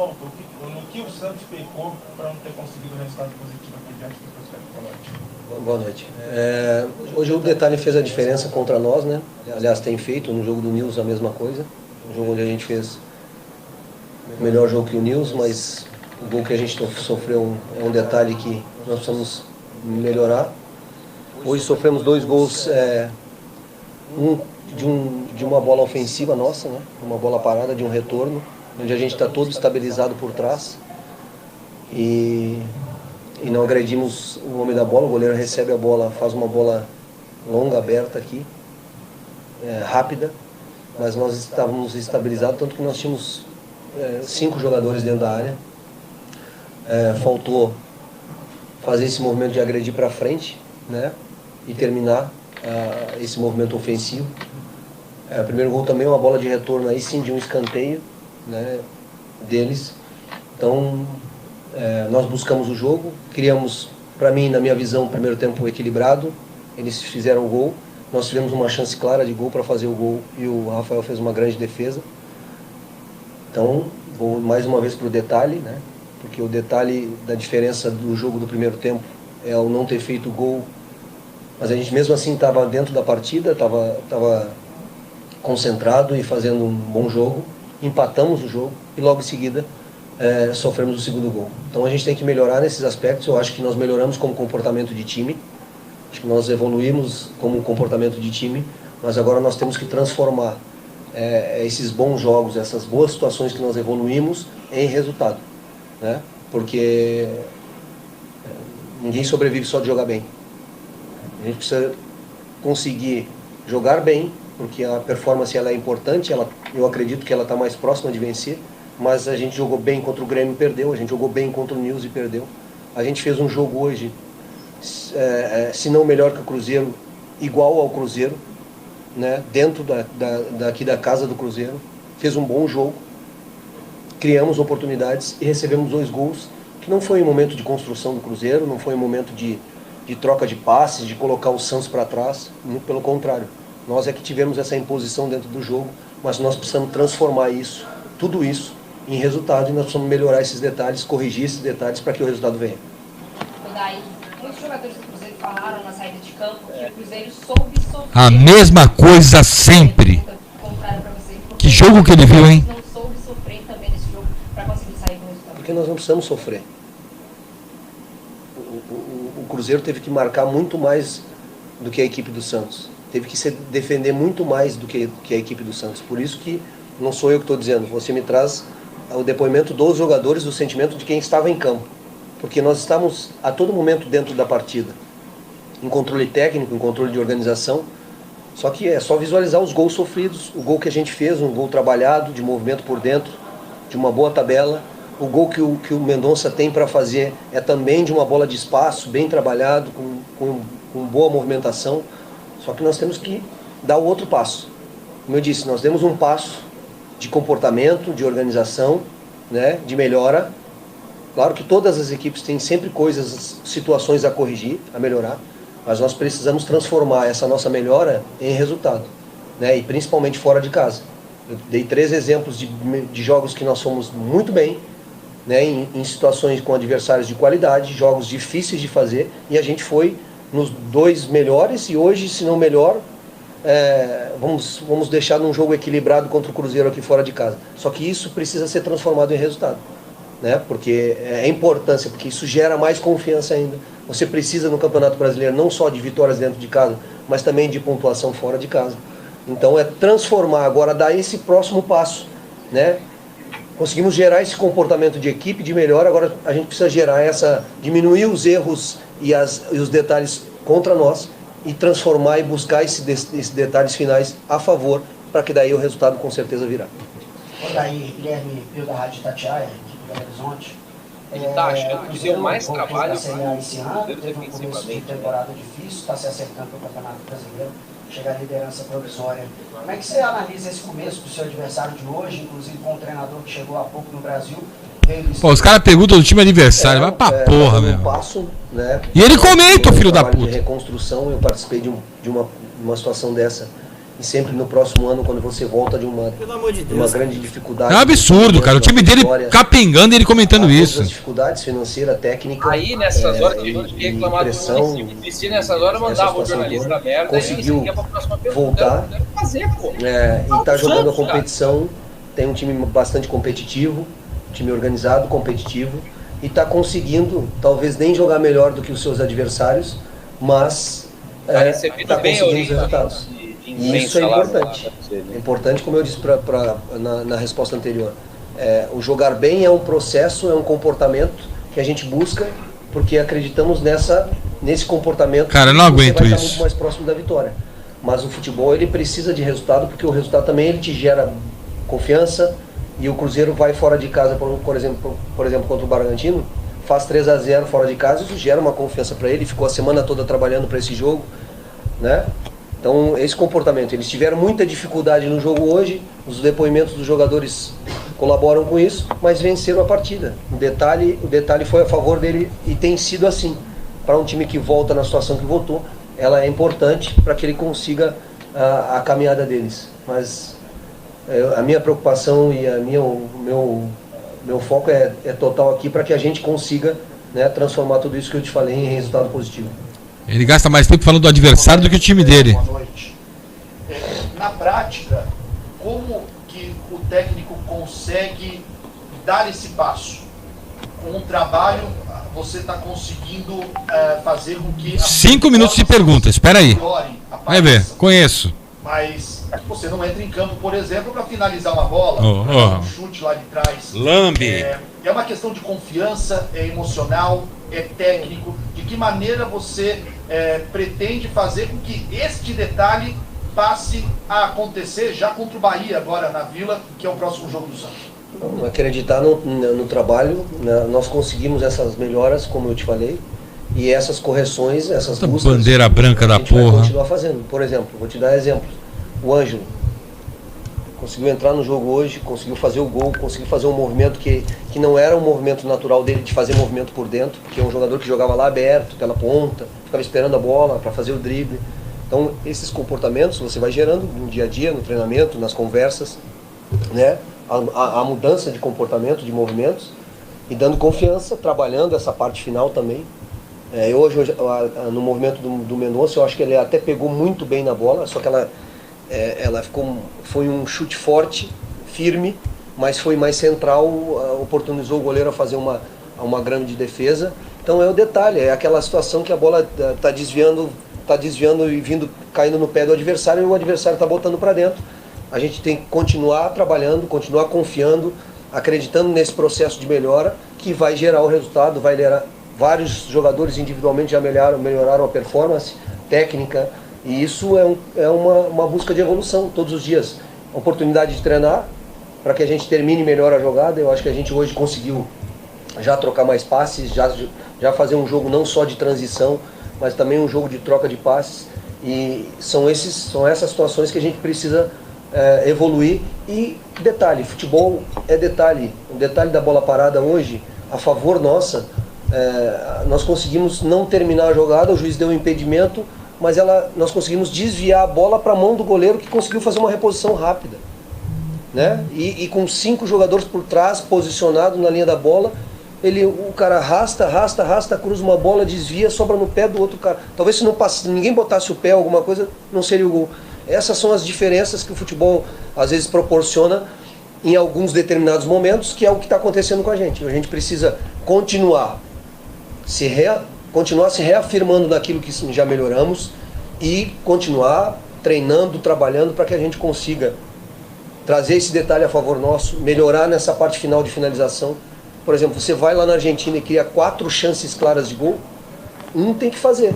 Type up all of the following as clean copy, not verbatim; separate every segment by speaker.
Speaker 1: faltou? No que o Santos pecou para não ter conseguido o resultado positivo aqui diante do Prospecto?
Speaker 2: Boa noite. Hoje o detalhe fez a diferença contra nós, né? Aliás, tem feito no jogo do Nils a mesma coisa. Um jogo onde a gente fez o melhor jogo que o Nils, mas o gol que a gente sofreu é um detalhe que nós precisamos melhorar. Hoje sofremos 2 gols, de uma bola ofensiva nossa, né? Uma bola parada de um retorno, onde a gente está todo estabilizado por trás e não agredimos o homem da bola. O goleiro recebe a bola, faz uma bola longa, aberta aqui, rápida, mas nós estávamos estabilizados, tanto que nós tínhamos 5 jogadores dentro da área. Faltou fazer esse movimento de agredir para frente, né? E terminar esse movimento ofensivo. O primeiro gol também é uma bola de retorno aí sim de um escanteio, né, deles. Então nós buscamos o jogo, criamos, para mim, na minha visão, o primeiro tempo equilibrado. Eles fizeram o gol, nós tivemos uma chance clara de gol para fazer o gol e o Rafael fez uma grande defesa. Então vou mais uma vez para o detalhe, né? Porque o detalhe da diferença do jogo do primeiro tempo é o não ter feito o gol, mas a gente mesmo assim estava dentro da partida, estava concentrado e fazendo um bom jogo. Empatamos o jogo e logo em seguida sofremos o segundo gol. Então a gente tem que melhorar nesses aspectos. Eu acho que nós melhoramos como comportamento de time, acho que nós evoluímos como comportamento de time, mas agora nós temos que transformar esses bons jogos, essas boas situações que nós evoluímos em resultado, né? Porque ninguém sobrevive só de jogar bem. A gente precisa conseguir jogar bem, porque a performance ela é importante, eu acredito que ela está mais próxima de vencer, mas a gente jogou bem contra o Grêmio e perdeu, a gente jogou bem contra o Nils e perdeu. A gente fez um jogo hoje, se não melhor que o Cruzeiro, igual ao Cruzeiro, né? Dentro daqui da casa do Cruzeiro, fez um bom jogo, criamos oportunidades e recebemos 2 gols, que não foi um momento de construção do Cruzeiro, não foi um momento de troca de passes, de colocar o Santos para trás, muito pelo contrário. Nós é que tivemos essa imposição dentro do jogo, mas nós precisamos transformar isso, tudo isso, em resultado, e nós precisamos melhorar esses detalhes, corrigir esses detalhes para que o resultado venha.
Speaker 3: Daí, muitos jogadores do Cruzeiro falaram na saída de campo que o Cruzeiro soube sofrer.
Speaker 4: A mesma coisa sempre. Que jogo que ele viu, hein?
Speaker 3: Não soube sofrer também nesse jogo para conseguir sair com o resultado.
Speaker 2: Porque nós não precisamos sofrer. O Cruzeiro teve que marcar muito mais do que a equipe do Santos. Teve que se defender muito mais do que a equipe do Santos. Por isso que não sou eu que estou dizendo. Você me traz o depoimento dos jogadores, do sentimento de quem estava em campo. Porque nós estávamos a todo momento dentro da partida. Em controle técnico, em controle de organização. Só que é só visualizar os gols sofridos. O gol que a gente fez, um gol trabalhado, de movimento por dentro, de uma boa tabela. O gol que o Mendonça tem para fazer é também de uma bola de espaço, bem trabalhado, com boa movimentação. Só que nós temos que dar o outro passo. Como eu disse, nós demos um passo de comportamento, de organização, né, de melhora. Claro que todas as equipes têm sempre coisas, situações a corrigir, a melhorar, mas nós precisamos transformar essa nossa melhora em resultado, né, e principalmente fora de casa. Eu dei 3 exemplos de jogos que nós fomos muito bem, né, em situações com adversários de qualidade, jogos difíceis de fazer, e a gente foi nos 2 melhores, e hoje, se não melhor, vamos deixar num jogo equilibrado contra o Cruzeiro aqui fora de casa. Só que isso precisa ser transformado em resultado, né, porque é importância, porque isso gera mais confiança ainda. Você precisa no Campeonato Brasileiro não só de vitórias dentro de casa, mas também de pontuação fora de casa. Então é transformar agora, dar esse próximo passo, né? Conseguimos gerar esse comportamento de equipe de melhor, agora a gente precisa gerar diminuir os erros e os detalhes contra nós e transformar e buscar esses detalhes finais a favor, para que daí o resultado com certeza virá.
Speaker 5: Daí, Guilherme Pio da Rádio Itatiaia, aqui do Belo Horizonte.
Speaker 6: Ele está achando que deu mais trabalho
Speaker 5: esse ano, teve um começo de temporada difícil, está se acercando para o Campeonato Brasileiro, chegar à liderança provisória. Como é que você analisa esse começo do seu adversário de hoje, inclusive com o treinador que chegou há pouco no Brasil?
Speaker 4: Pô, os caras perguntam do time adversário, vai pra porra, meu.
Speaker 2: Passo, né,
Speaker 4: e ele comenta, filho da puta.
Speaker 2: De reconstrução, eu participei de uma situação dessa e sempre no próximo ano, quando você volta de uma grande dificuldade.
Speaker 4: É um absurdo, cara. O time dele capengando e ele comentando isso.
Speaker 2: As dificuldades financeiras, técnicas.
Speaker 6: Aí nessas horas que a gente ia reclamar do se nessas horas mandava o jornalista da merda,
Speaker 2: conseguiu voltar e tá jogando a competição. Tem um time bastante competitivo, time organizado, competitivo, e está conseguindo, talvez nem jogar melhor do que os seus adversários, mas está conseguindo os resultados. E isso é importante. É importante, como eu disse na resposta anterior. O jogar bem é um processo, é um comportamento que a gente busca, porque acreditamos nesse comportamento.
Speaker 4: Cara, eu não aguento
Speaker 2: você vai
Speaker 4: isso.
Speaker 2: estar muito mais próximo da vitória. Mas o futebol, ele precisa de resultado, porque o resultado também ele te gera confiança, e o Cruzeiro vai fora de casa, por exemplo contra o Bragantino, faz 3-0 fora de casa, isso gera uma confiança para ele, ficou a semana toda trabalhando para esse jogo, né? Então, esse comportamento, eles tiveram muita dificuldade no jogo hoje, os depoimentos dos jogadores colaboram com isso, mas venceram a partida. O detalhe foi a favor dele, e tem sido assim. Para um time que volta na situação que voltou, ela é importante para que ele consiga a caminhada deles. Mas a minha preocupação e o meu foco é total aqui para que a gente consiga, né, transformar tudo isso que eu te falei em resultado positivo.
Speaker 4: Ele gasta mais tempo falando do adversário do que o time dele.
Speaker 7: Boa noite. Na prática, como que o técnico consegue dar esse passo? Com o trabalho, você está conseguindo fazer com que...
Speaker 4: 5 minutos de pergunta, espera aí. Vai ver, conheço.
Speaker 7: Mas você não entra em campo, por exemplo, para finalizar uma bola, pra dar um chute lá de trás.
Speaker 4: Lambe.
Speaker 7: É uma questão de confiança, é emocional, é técnico. De que maneira você pretende fazer com que este detalhe passe a acontecer já contra o Bahia, agora na Vila, que é o próximo jogo do Santos?
Speaker 2: Acreditar no trabalho, né? Nós conseguimos essas melhoras, como eu te falei, e essas correções, essas buscas,
Speaker 4: bandeira branca da porra.
Speaker 2: Vai continuar fazendo. Por exemplo, vou te dar exemplos. O Ângelo conseguiu entrar no jogo hoje, conseguiu fazer o gol, conseguiu fazer um movimento que não era um movimento natural dele, de fazer movimento por dentro, porque é um jogador que jogava lá aberto, pela ponta, ficava esperando a bola para fazer o drible. Então, esses comportamentos você vai gerando no dia a dia, no treinamento, nas conversas, né? A mudança de comportamento, de movimentos, e dando confiança, trabalhando essa parte final também. Hoje, no movimento do Mendonça, eu acho que ele até pegou muito bem na bola, só que ela foi um chute forte, firme, mas foi mais central, oportunizou o goleiro a fazer uma grande defesa. Então é o detalhe, é aquela situação que a bola está desviando e caindo no pé do adversário, e o adversário está botando para dentro. A gente tem que continuar trabalhando, continuar confiando, acreditando nesse processo de melhora, que vai gerar o resultado, vai gerar... Vários jogadores individualmente já melhoraram a performance técnica, e isso é uma busca de evolução todos os dias. A oportunidade de treinar para que a gente termine melhor a jogada. Eu acho que a gente hoje conseguiu já trocar mais passes, já fazer um jogo não só de transição, mas também um jogo de troca de passes. E são essas situações que a gente precisa evoluir. E detalhe, futebol é detalhe. O detalhe da bola parada hoje, a favor nossa, nós conseguimos não terminar a jogada, o juiz deu um impedimento, mas nós conseguimos desviar a bola para a mão do goleiro, que conseguiu fazer uma reposição rápida, né? E com 5 jogadores por trás, posicionados na linha da bola, o cara arrasta, cruza uma bola, desvia, sobra no pé do outro cara. Talvez se ninguém botasse o pé, alguma coisa, não seria o gol. Essas são as diferenças que o futebol às vezes proporciona em alguns determinados momentos, que é o que está acontecendo com a gente. A gente precisa continuar se reafirmando naquilo que já melhoramos e continuar treinando, trabalhando para que a gente consiga trazer esse detalhe a favor nosso, melhorar nessa parte final de finalização. Por exemplo, você vai lá na Argentina e cria 4 chances claras de gol, tem que fazer.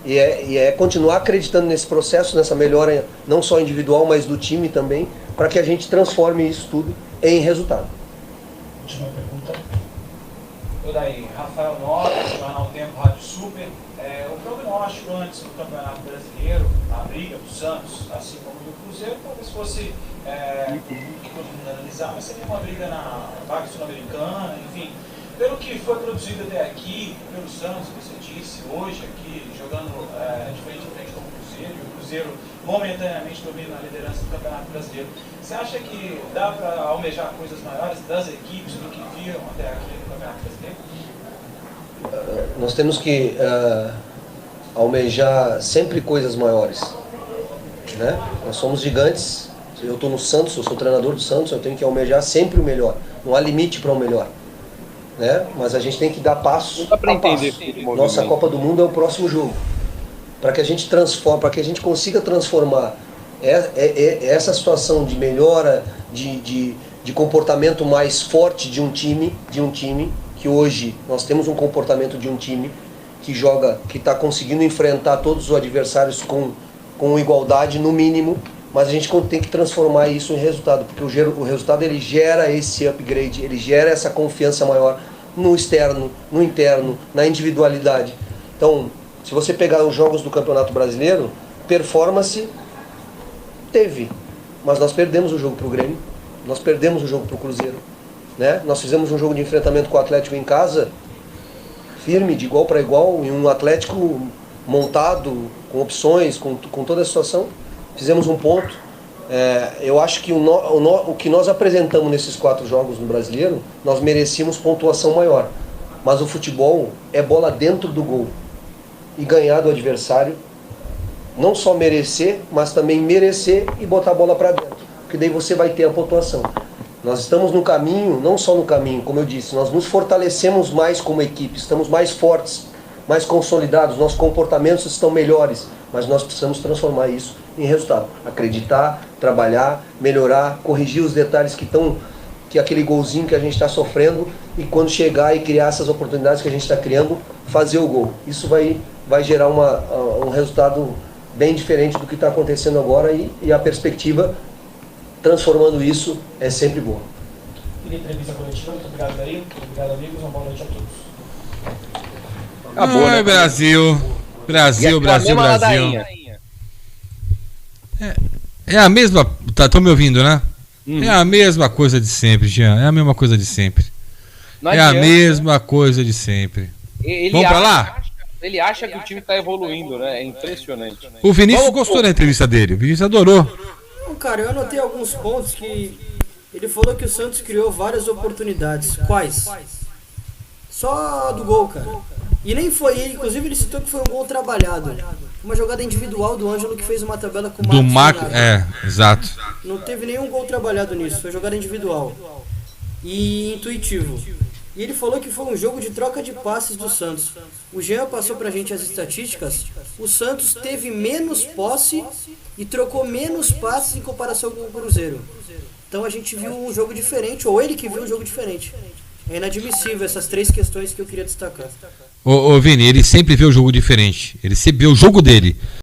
Speaker 2: E é continuar acreditando nesse processo, nessa melhora não só individual, mas do time também, para que a gente transforme isso tudo em resultado.
Speaker 1: Última pergunta.
Speaker 8: Tudo aí, Rafael Nobre, Jornal Tempo, Rádio Super. O prognóstico antes do Campeonato Brasileiro, a briga do Santos, assim como do Cruzeiro, talvez fosse, que todo mundo analisar, mas seria uma briga na vaga sul-americana, enfim. Pelo que foi produzido até aqui, pelo Santos, que você disse, hoje aqui, jogando de frente com o Cruzeiro, Cruzeiro, e o Cruzeiro momentaneamente domina a liderança do Campeonato Brasileiro. Você acha que dá para almejar coisas maiores das equipes do que viram até aqui no Campeonato Brasileiro?
Speaker 2: Nós temos que almejar sempre coisas maiores, né? Nós somos gigantes. Eu estou no Santos, eu sou treinador do Santos, eu tenho que almejar sempre o melhor. Não há limite para o melhor, né? Mas a gente tem que dar passo a passo. Nossa Copa do Mundo é o próximo jogo. Para que a gente transforme, para que a gente consiga transformar essa situação de melhora, de comportamento mais forte de um time, que hoje nós temos um comportamento de um time que joga, que está conseguindo enfrentar todos os adversários com igualdade no mínimo, mas a gente tem que transformar isso em resultado, porque o resultado ele gera esse upgrade, ele gera essa confiança maior no externo, no interno, na individualidade. Então, se você pegar os jogos do Campeonato Brasileiro, performance teve, mas nós perdemos o jogo para o Grêmio, nós perdemos o jogo para o Cruzeiro, né? Nós fizemos um jogo de enfrentamento com o Atlético em casa, firme, de igual para igual, e um Atlético montado, com opções, com toda a situação. Fizemos um ponto. Eu acho que o que nós apresentamos nesses 4 jogos no Brasileiro, nós merecíamos pontuação maior. Mas o futebol é bola dentro do gol. E ganhar do adversário, não só merecer, mas também merecer e botar a bola para dentro. Porque daí você vai ter a pontuação. Nós estamos no caminho, não só no caminho, como eu disse, nós nos fortalecemos mais como equipe, estamos mais fortes, mais consolidados, nossos comportamentos estão melhores, mas nós precisamos transformar isso em resultado. Acreditar, trabalhar, melhorar, corrigir os detalhes que aquele golzinho que a gente está sofrendo, e quando chegar e criar essas oportunidades que a gente está criando, fazer o gol. Isso vai gerar um resultado bem diferente do que está acontecendo agora, e a perspectiva transformando isso é sempre boa.
Speaker 1: Queria entrevista coletiva, muito obrigado aí, obrigado amigos, uma boa noite a todos.
Speaker 4: Ai, Brasil, Brasil, Brasil, Brasil. É a mesma. Estão me ouvindo, né? É a mesma coisa de sempre, Jean. É a mesma coisa de sempre. É a mesma coisa de sempre. Vamos pra lá?
Speaker 6: Ele acha que o time tá evoluindo, né? É impressionante.
Speaker 4: O Vinícius gostou da entrevista dele. O Vinícius adorou.
Speaker 9: Não, cara, eu anotei alguns pontos que ele falou que o Santos criou várias oportunidades. Quais? Só do gol, cara. E nem foi ele, inclusive ele citou que foi um gol trabalhado. Uma jogada individual do Ângelo que fez uma tabela com o
Speaker 4: Marcos. Exato.
Speaker 9: Não teve nenhum gol trabalhado nisso, foi jogada individual. E intuitivo. E ele falou que foi um jogo de troca de passes do Santos. O Jean passou pra gente as estatísticas. O Santos teve menos posse e trocou menos passes em comparação com o Cruzeiro. Então a gente viu um jogo diferente, ou ele que viu um jogo diferente. É inadmissível essas 3 questões que eu queria destacar.
Speaker 4: Ô Vini, ele sempre vê o jogo diferente. Ele sempre vê o jogo dele.